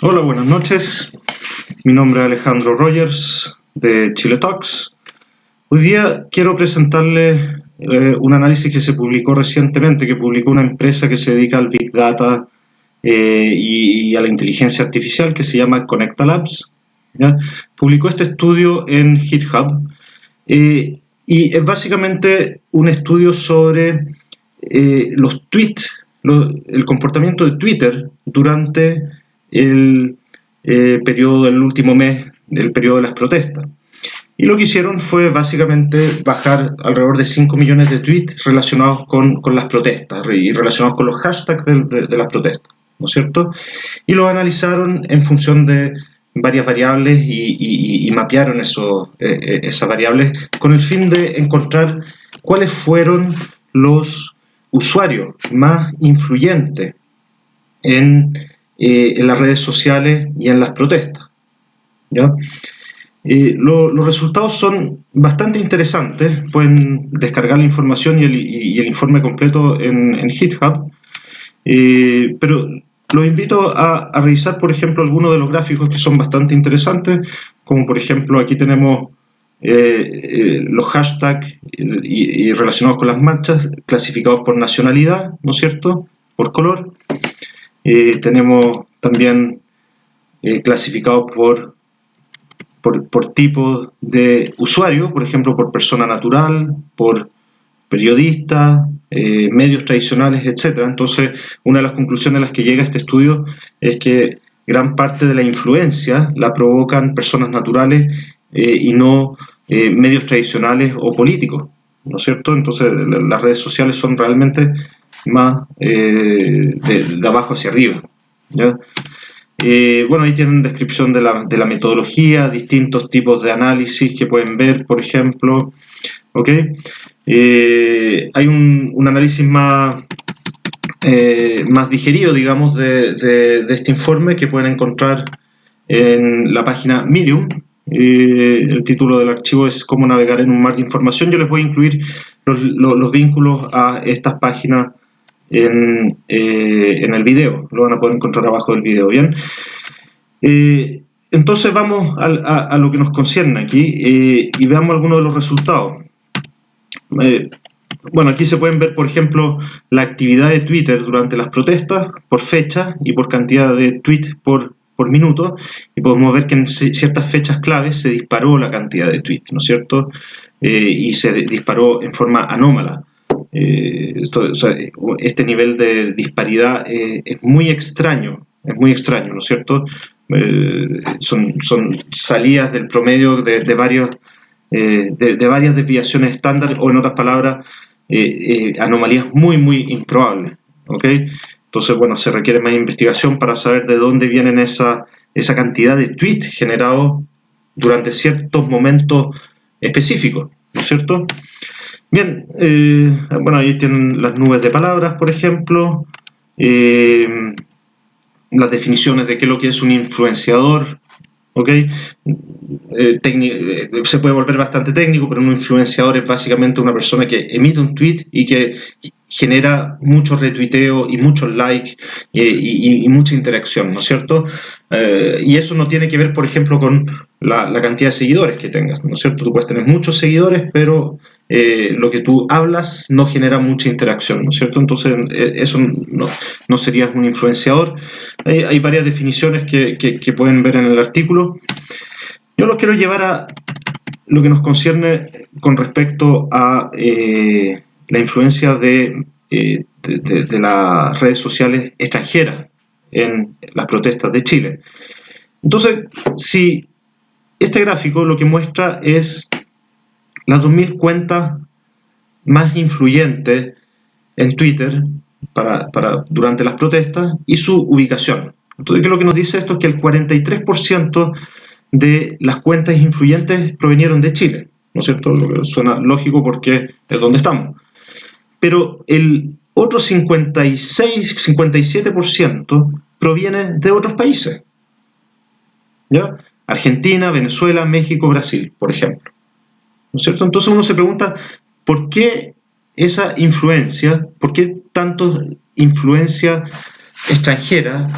Hola, buenas noches. Mi nombre es Alejandro Rogers de Chile Talks. Hoy día quiero presentarles un análisis que se publicó recientemente, que publicó una empresa que se dedica al Big Data y a la inteligencia artificial, que se llama Conecta Labs. ¿Ya? Publicó este estudio en GitHub y es básicamente un estudio sobre los tweets, el comportamiento de Twitter durante el periodo del último mes, del periodo de las protestas. Y lo que hicieron fue básicamente bajar alrededor de 5 millones de tweets relacionados con las protestas y relacionados con los hashtags de las protestas, ¿no es cierto? Y lo analizaron en función de varias variables y mapearon esas variables con el fin de encontrar cuáles fueron los usuarios más influyentes en las redes sociales y en las protestas. ¿Ya? Los resultados son bastante interesantes. Pueden descargar la información y el informe completo en GitHub, pero los invito a revisar, por ejemplo, algunos de los gráficos que son bastante interesantes, como por ejemplo aquí tenemos los hashtags y relacionados con las marchas clasificados por nacionalidad, ¿no es cierto?, por color. Tenemos también clasificados por tipo de usuario, por ejemplo, por persona natural, por periodistas, medios tradicionales, etc. Entonces, una de las conclusiones a las que llega este estudio es que gran parte de la influencia la provocan personas naturales y no medios tradicionales o políticos, ¿no es cierto? Entonces, las redes sociales son realmente más de abajo hacia arriba, ¿ya? Bueno, ahí tienen descripción de la metodología, distintos tipos de análisis que pueden ver, por ejemplo. ¿Ok? Hay un análisis más digerido, digamos, de este informe que pueden encontrar en la página Medium. El título del archivo es Cómo navegar en un mar de información. Yo les voy a incluir los vínculos a estas páginas en el video. Lo van a poder encontrar abajo del video, ¿bien? Entonces vamos a lo que nos concierne aquí y veamos algunos de los resultados. Bueno, aquí se pueden ver, por ejemplo, la actividad de Twitter durante las protestas por fecha y por cantidad de tweets por minuto, y podemos ver que en ciertas fechas claves se disparó la cantidad de tweets, ¿no es cierto? Y se disparó en forma anómala. Este nivel de disparidad es muy extraño, ¿no es cierto? Son salidas del promedio de varias desviaciones estándar, o en otras palabras, anomalías muy improbables, ¿ok? Entonces, bueno, se requiere más investigación para saber de dónde vienen esa cantidad de tweets generados durante ciertos momentos específicos, ¿no es cierto? Bien, bueno, ahí tienen las nubes de palabras, por ejemplo, las definiciones de qué es lo que es un influenciador, ¿ok? Se puede volver bastante técnico, pero un influenciador es básicamente una persona que emite un tweet y que genera mucho retuiteo y muchos likes y mucha interacción, ¿no es cierto? Y eso no tiene que ver, por ejemplo, con la cantidad de seguidores que tengas, ¿no es cierto? Tú puedes tener muchos seguidores, pero lo que tú hablas no genera mucha interacción, ¿no es cierto? Entonces, eso no sería un influenciador. Hay varias definiciones que pueden ver en el artículo. Yo los quiero llevar a lo que nos concierne con respecto a la influencia de las redes sociales extranjeras en las protestas de Chile. Entonces, si este gráfico lo que muestra es las 2.000 cuentas más influyentes en Twitter durante las protestas y su ubicación. Entonces, ¿qué es lo que nos dice esto? Es que el 43% de las cuentas influyentes provinieron de Chile, ¿no es cierto? Lo que suena lógico porque es donde estamos. Pero el otro 56-57% proviene de otros países, ¿ya? Argentina, Venezuela, México, Brasil, por ejemplo, ¿no es cierto? Entonces uno se pregunta, ¿por qué esa influencia, por qué tanto influencia extranjera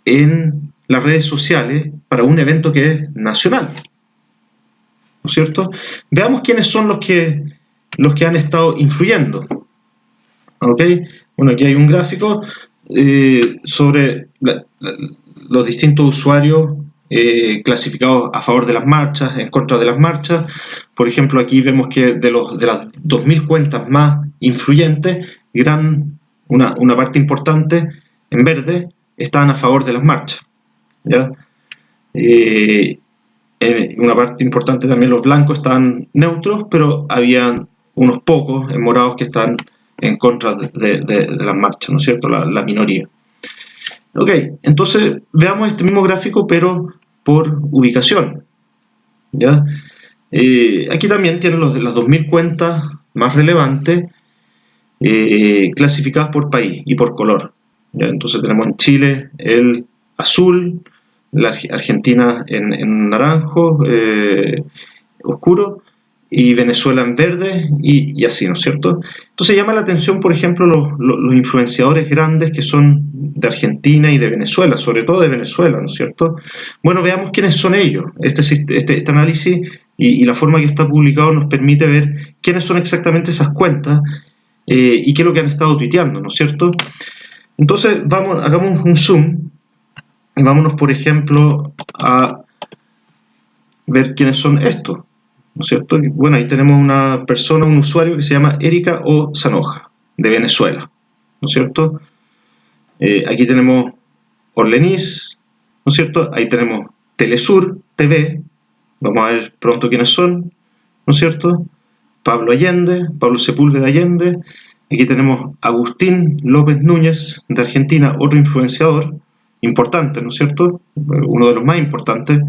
en las redes sociales para un evento que es nacional, ¿no es cierto? Veamos quiénes son los que han estado influyendo. ¿Ok? Bueno, aquí hay un gráfico sobre los distintos usuarios clasificados a favor de las marchas, en contra de las marchas. Por ejemplo, aquí vemos que de las 2.000 cuentas más influyentes, una parte importante, en verde, estaban a favor de las marchas, ¿ya? Una parte importante también, los blancos estaban neutros, pero había unos pocos en morados que estaban en contra de las marchas, ¿no es cierto? La minoría. Ok, entonces veamos este mismo gráfico, pero por ubicación, ¿ya? Aquí también tienen las 2.000 cuentas más relevantes clasificadas por país y por color, ¿ya? Entonces tenemos en Chile el azul, la Argentina en naranjo oscuro, y Venezuela en verde, y así, ¿no es cierto? Entonces llama la atención, por ejemplo, los influenciadores grandes que son de Argentina y de Venezuela, sobre todo de Venezuela, ¿no es cierto? Bueno, veamos quiénes son ellos. Este análisis y la forma que está publicado nos permite ver quiénes son exactamente esas cuentas y qué es lo que han estado tuiteando, ¿no es cierto? Entonces, hagamos un zoom y vámonos, por ejemplo, a ver quiénes son estos, ¿no es cierto? Bueno, ahí tenemos una persona, un usuario que se llama Erika O. Sanoja, de Venezuela, ¿no es cierto? Aquí tenemos Orlenis, ¿no es cierto? Ahí tenemos Telesur TV, vamos a ver pronto quiénes son, ¿no es cierto? Pablo Sepúlveda Allende. Aquí tenemos Agustín López Núñez, de Argentina, otro influenciador importante, ¿no es cierto? Uno de los más importantes.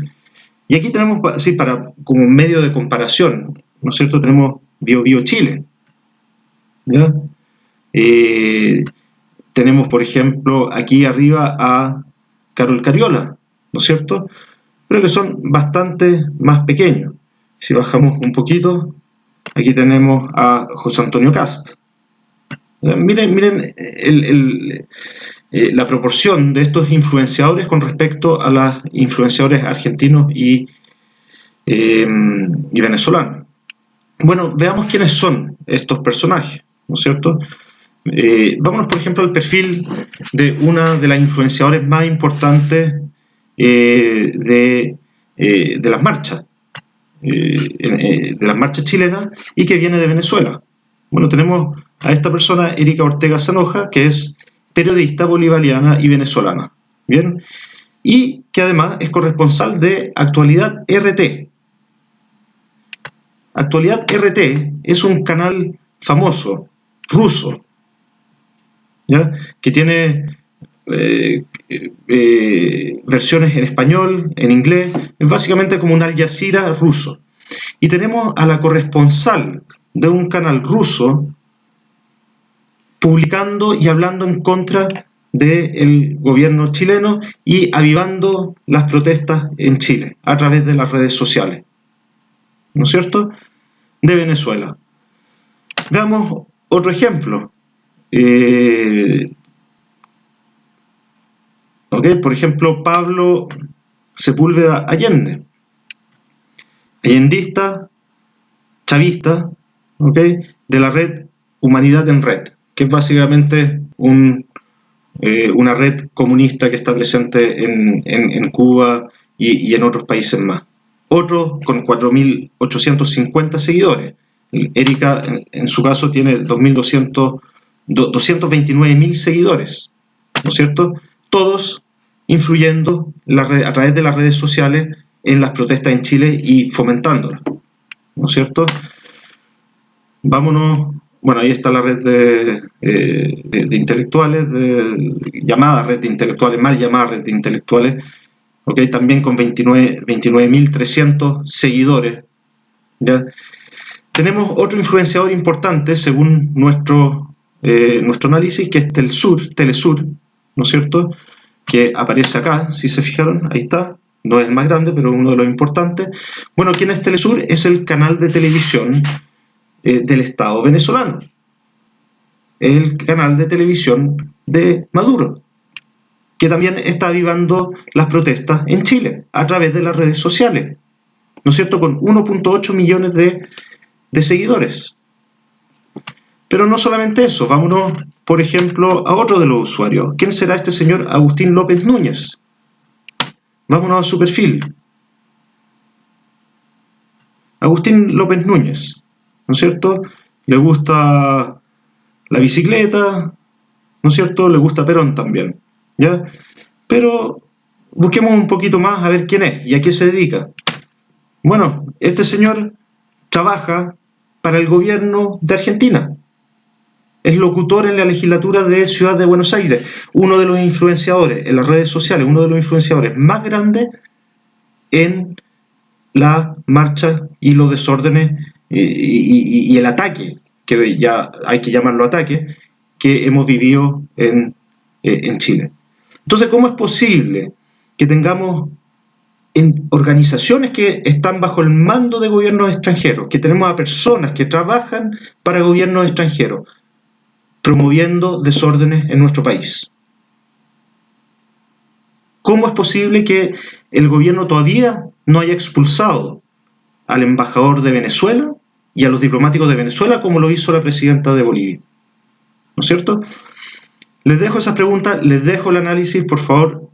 Y aquí tenemos, sí, como medio de comparación, ¿no es cierto? Tenemos BioBio Chile, ¿ya? Tenemos, por ejemplo, aquí arriba a Carol Cariola, ¿no es cierto? Pero que son bastante más pequeños. Si bajamos un poquito, aquí tenemos a José Antonio Cast. Miren la proporción de estos influenciadores con respecto a los influenciadores argentinos y venezolanos. Bueno, veamos quiénes son estos personajes, ¿no es cierto? Vámonos, por ejemplo, al perfil de una de las influenciadoras más importantes de las marchas, de las marchas chilenas, y que viene de Venezuela. Bueno, tenemos a esta persona, Erika Ortega Sanoja, que es periodista bolivariana y venezolana, ¿bien? Y que además es corresponsal de Actualidad RT. Actualidad RT es un canal famoso, ruso, ¿ya? Que tiene versiones en español, en inglés, es básicamente como un Al Jazeera ruso. Y tenemos a la corresponsal de un canal ruso publicando y hablando en contra del gobierno chileno y avivando las protestas en Chile a través de las redes sociales, ¿no es cierto?, de Venezuela. Veamos otro ejemplo. Por ejemplo, Pablo Sepúlveda Allende, allendista, chavista, de la red Humanidad en Red, que es básicamente una red comunista que está presente en Cuba y en otros países más. Otro con 4.850 seguidores. Erika, en su caso, tiene 229.000 seguidores, ¿no es cierto? Todos influyendo a través de las redes sociales en las protestas en Chile y fomentándolas, ¿no es cierto? Vámonos. Bueno, ahí está la red de intelectuales, llamada red de intelectuales, mal llamada red de intelectuales, también con 29.300 seguidores, ¿ya? Tenemos otro influenciador importante, según nuestro análisis, que es Telesur, ¿no es cierto?, que aparece acá, si se fijaron, ahí está, no es el más grande, pero uno de los importantes. Bueno, ¿quién es Telesur? Es el canal de televisión del Estado venezolano, el canal de televisión de Maduro, que también está avivando las protestas en Chile a través de las redes sociales, ¿no es cierto?, con 1.8 millones de seguidores. Pero no solamente eso, vámonos, por ejemplo, a otro de los usuarios. ¿Quién será este señor Agustín López Núñez? Vámonos a su perfil. Agustín López Núñez, ¿no es cierto? Le gusta la bicicleta, ¿no es cierto? Le gusta Perón también, ¿ya? Pero busquemos un poquito más a ver quién es y a qué se dedica. Bueno, este señor trabaja para el gobierno de Argentina. Es locutor en la legislatura de Ciudad de Buenos Aires, uno de los influenciadores en las redes sociales, uno de los influenciadores más grandes en la marcha y los desórdenes y el ataque, que ya hay que llamarlo ataque, que hemos vivido en Chile. Entonces, ¿cómo es posible que tengamos en organizaciones que están bajo el mando de gobiernos extranjeros, que tenemos a personas que trabajan para gobiernos extranjeros, promoviendo desórdenes en nuestro país? ¿Cómo es posible que el gobierno todavía no haya expulsado al embajador de Venezuela y a los diplomáticos de Venezuela como lo hizo la presidenta de Bolivia? ¿No es cierto? Les dejo esas preguntas, les dejo el análisis, por favor,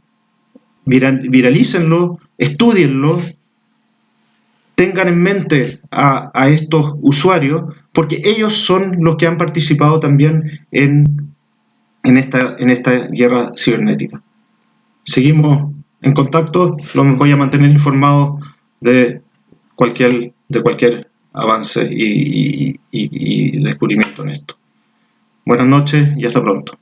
viralícenlo, estudienlo, tengan en mente a estos usuarios, porque ellos son los que han participado también en esta guerra cibernética. Seguimos en contacto, los voy a mantener informados de cualquier avance y descubrimiento en esto. Buenas noches y hasta pronto.